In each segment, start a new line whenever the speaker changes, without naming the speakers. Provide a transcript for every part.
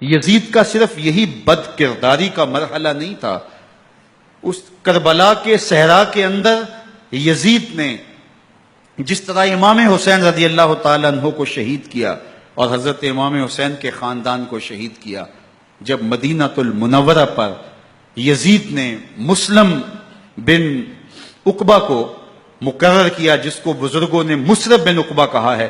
یزید کا صرف یہی بد کرداری کا مرحلہ نہیں تھا، اس کربلا کے صحرا کے اندر یزید نے جس طرح امام حسین رضی اللہ تعالیٰ عنہ کو شہید کیا اور حضرت امام حسین کے خاندان کو شہید کیا، جب مدینہ المنورہ پر یزید نے مسلم بن عقبہ کو مقرر کیا، جس کو بزرگوں نے مصرف بن عقبہ کہا ہے،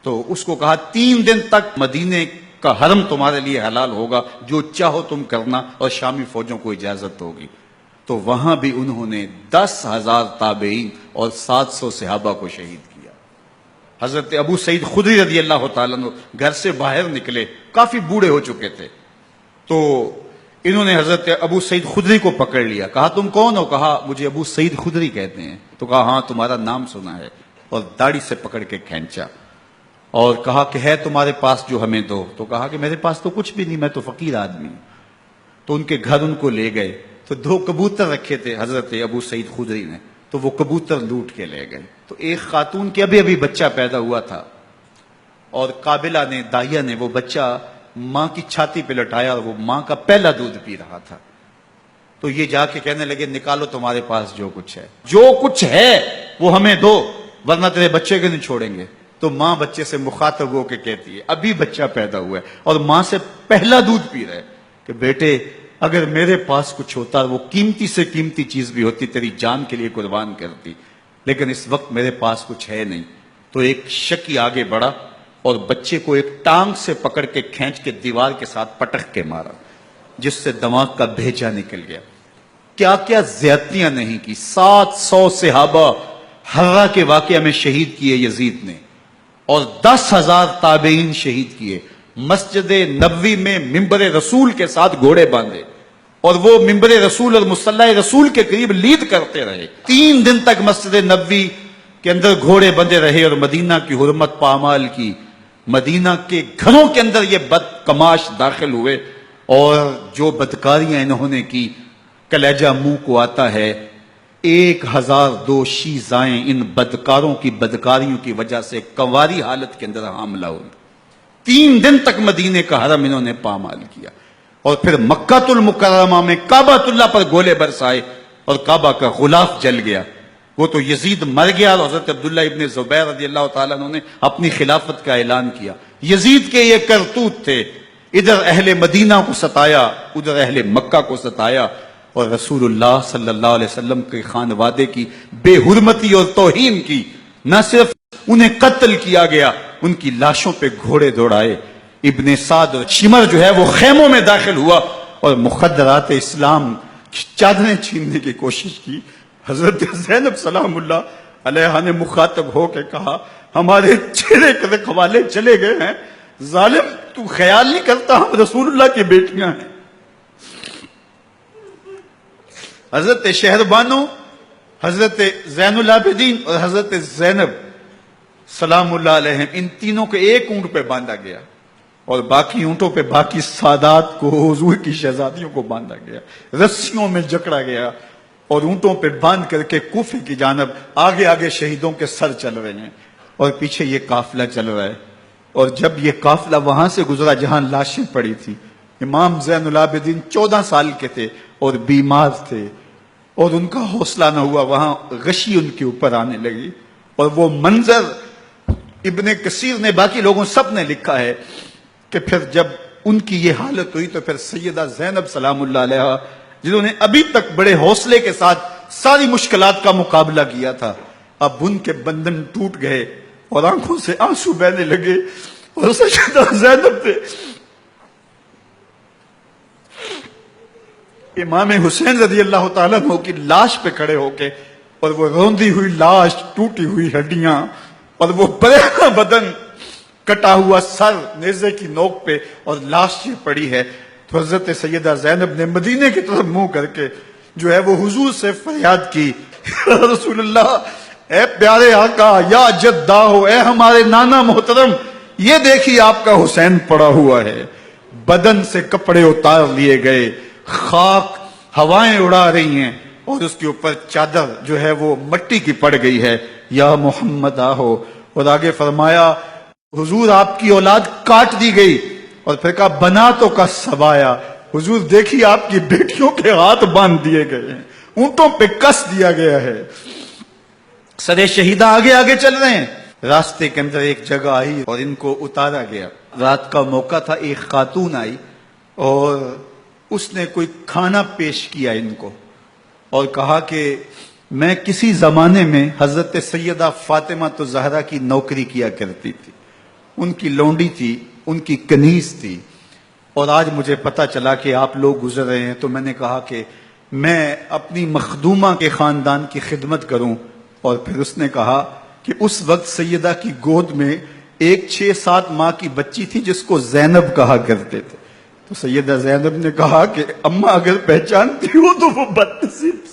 تو اس کو کہا 3 دن تک مدینے کا حرم تمہارے لیے حلال ہوگا، جو چاہو تم کرنا، اور شامی فوجوں کو اجازت ہوگی۔ تو وہاں بھی انہوں نے 10,000 تابعین اور 700 صحابہ کو شہید کیا۔ حضرت ابو سعید خدری رضی اللہ تعالیٰ عنہ گھر سے باہر نکلے، کافی بوڑھے ہو چکے تھے، تو انہوں نے حضرت ابو سعید خدری کو پکڑ لیا، کہا تم کون ہو؟ کہا مجھے ابو سعید خدری کہتے ہیں۔ تو کہا ہاں تمہارا نام سنا ہے، اور داڑھی سے پکڑ کے کھینچا اور کہا کہ ہے تمہارے پاس جو ہمیں دو؟ تو کہا کہ میرے پاس تو کچھ بھی نہیں، میں تو فقیر آدمی ہوں۔ تو ان کے گھر ان کو لے گئے، تو 2 کبوتر رکھے تھے حضرت ابو سعید خدری نے، تو وہ کبوتر لوٹ کے لے گئے۔ تو ایک خاتون کے ابھی بچہ پیدا ہوا تھا، اور قابلہ نے، دائیا نے، وہ بچہ ماں کی چھاتی پہ لٹایا، اور وہ ماں کا پہلا دودھ پی رہا تھا۔ تو یہ جا کے کہنے لگے نکالو تمہارے پاس جو کچھ ہے، جو کچھ ہے وہ ہمیں دو، ورنہ تیرے بچے کو نہیں چھوڑیں گے۔ تو ماں بچے سے مخاطب ہو کے کہتی ہے، ابھی بچہ پیدا ہوا ہے اور ماں سے پہلا دودھ پی رہے، کہ بیٹے اگر میرے پاس کچھ ہوتا، وہ قیمتی سے قیمتی چیز بھی ہوتی، تیری جان کے لیے قربان کرتی، لیکن اس وقت میرے پاس کچھ ہے نہیں۔ تو ایک شکی آگے بڑھا اور بچے کو ایک ٹانگ سے پکڑ کے کھینچ کے دیوار کے ساتھ پٹک کے مارا، جس سے دماغ کا بھیجا نکل گیا۔ کیا کیا زیادتیاں نہیں کی۔ 700 صحابہ حرہ کے واقعہ میں شہید کیے یزید نے، اور 10,000 تابعین شہید کیے۔ مسجد نبوی میں ممبر رسول کے ساتھ گھوڑے باندھے، اور وہ ممبر رسول اور مصلی رسول کے قریب لید کرتے رہے۔ 3 دن تک مسجد نبوی کے اندر گھوڑے بندھے رہے، اور مدینہ کی حرمت پامال کی۔ مدینہ کے گھروں کے اندر یہ بد کماش داخل ہوئے، اور جو بدکاریاں انہوں نے کی، کلیجہ منہ کو آتا ہے۔ 1002 شیزائیں ان بدکاروں کی بدکاریوں کی وجہ سے کنواری حالت کے اندر حاملہ ہوئی۔ 3 دن تک مدینے کا حرم انہوں نے پامال کیا، اور پھر مکہ المکرمہ میں کعبۃ اللہ پر گولے برسائے، اور کعبہ کا غلاف جل گیا۔ وہ تو یزید مر گیا، اور حضرت عبداللہ ابن زبیر رضی اللہ تعالیٰ عنہ نے اپنی خلافت کا اعلان کیا۔ یزید کے یہ کرتوت تھے، ادھر اہل مدینہ کو ستایا، ادھر اہل مکہ کو ستایا، اور رسول اللہ صلی اللہ علیہ وسلم کے خانوادے کی بے حرمتی اور توہین کی۔ نہ صرف انہیں قتل کیا گیا، ان کی لاشوں پہ گھوڑے دوڑائے۔ ابن سعد اور شمر جو ہے وہ خیموں میں داخل ہوا، اور مخدرات اسلام کی چادریں چھیننے کی کوشش کی۔ حضرت زینب سلام اللہ علیہ نے مخاطب ہو کے کہا ہمارے چہرے کے رکھوالے چلے گئے ہیں، ظالم تو خیال نہیں کرتا ہم رسول اللہ کی بیٹیاں ہیں۔ حضرت شہربانو، حضرت زین العابدین اور حضرت زینب سلام اللہ علیہ، ان تینوں کو ایک اونٹ پہ باندھا گیا، اور باقی اونٹوں پہ باقی سادات کو، حضور کی شہزادیوں کو باندھا گیا، رسیوں میں جکڑا گیا، اور اونٹوں پہ باندھ کر کے کوفے کی جانب آگے آگے شہیدوں کے سر چل رہے ہیں، اور پیچھے یہ قافلہ چل رہا ہے۔ اور جب یہ قافلہ وہاں سے گزرا جہاں لاشیں پڑی تھی، امام زین العابدین 14 سال کے تھے اور بیمار تھے، اور ان کا حوصلہ نہ ہوا، وہاں غشی ان کے اوپر آنے لگی، اور وہ منظر ابن کثیر نے، باقی لوگوں سب نے لکھا ہے کہ پھر جب ان کی یہ حالت ہوئی تو پھر سیدہ زینب سلام اللہ علیہ، جنہوں نے ابھی تک بڑے حوصلے کے ساتھ ساری مشکلات کا مقابلہ کیا تھا، اب ان کے بندھن ٹوٹ گئے اور آنکھوں سے آنسو بہنے لگے، اور سیدہ زینب نے امام حسین رضی اللہ تعالیٰ عنہ کی لاش پہ کھڑے ہو کے، اور وہ روندی ہوئی لاش، ٹوٹی ہوئی ہڈیاں، اور وہ برینا بدن، کٹا ہوا سر نیزے کی نوک پہ، اور لاش یہ پڑی ہے، تو حضرت سیدہ زینب نے مدینے کی طرف منہ کر کے جو ہے وہ حضور سے فریاد کی، یا رسول اللہ، اے پیارے آقا، یا جدہ ہو، اے ہمارے نانا محترم، یہ دیکھیے آپ کا حسین پڑا ہوا ہے۔ بدن سے کپڑے اتار لیے گئے، خاک ہوائیں اڑا رہی ہیں، اور اس کے اوپر چادر جو ہے وہ مٹی کی پڑ گئی ہے۔ یا محمد آہو، اور آگے فرمایا حضور آپ کی اولاد کاٹ دی گئی، اور پھر کہا بنا تو کا سبایا، حضور دیکھیے آپ کی بیٹیوں کے ہاتھ باندھ دیے گئے ہیں، اونٹوں پہ کس دیا گیا ہے، سرے شہیدہ آگے آگے چل رہے ہیں۔ راستے کے اندر ایک جگہ آئی اور ان کو اتارا گیا، رات کا موقع تھا، ایک خاتون آئی اور اس نے کوئی کھانا پیش کیا ان کو اور کہا کہ میں کسی زمانے میں حضرت سیدہ فاطمہ تو زہرا کی نوکری کیا کرتی تھی، ان کی لونڈی تھی، ان کی کنیز تھی، اور آج مجھے پتا چلا کہ آپ لوگ گزر رہے ہیں تو میں نے کہا کہ میں اپنی مخدومہ کے خاندان کی خدمت کروں۔ اور پھر اس نے کہا کہ اس وقت سیدہ کی گود میں ایک 6-7 ماہ کی بچی تھی جس کو زینب کہا کرتے تھے، تو سیدہ زینب نے کہا کہ اماں اگر پہچانتی ہو تو وہ بدنصیب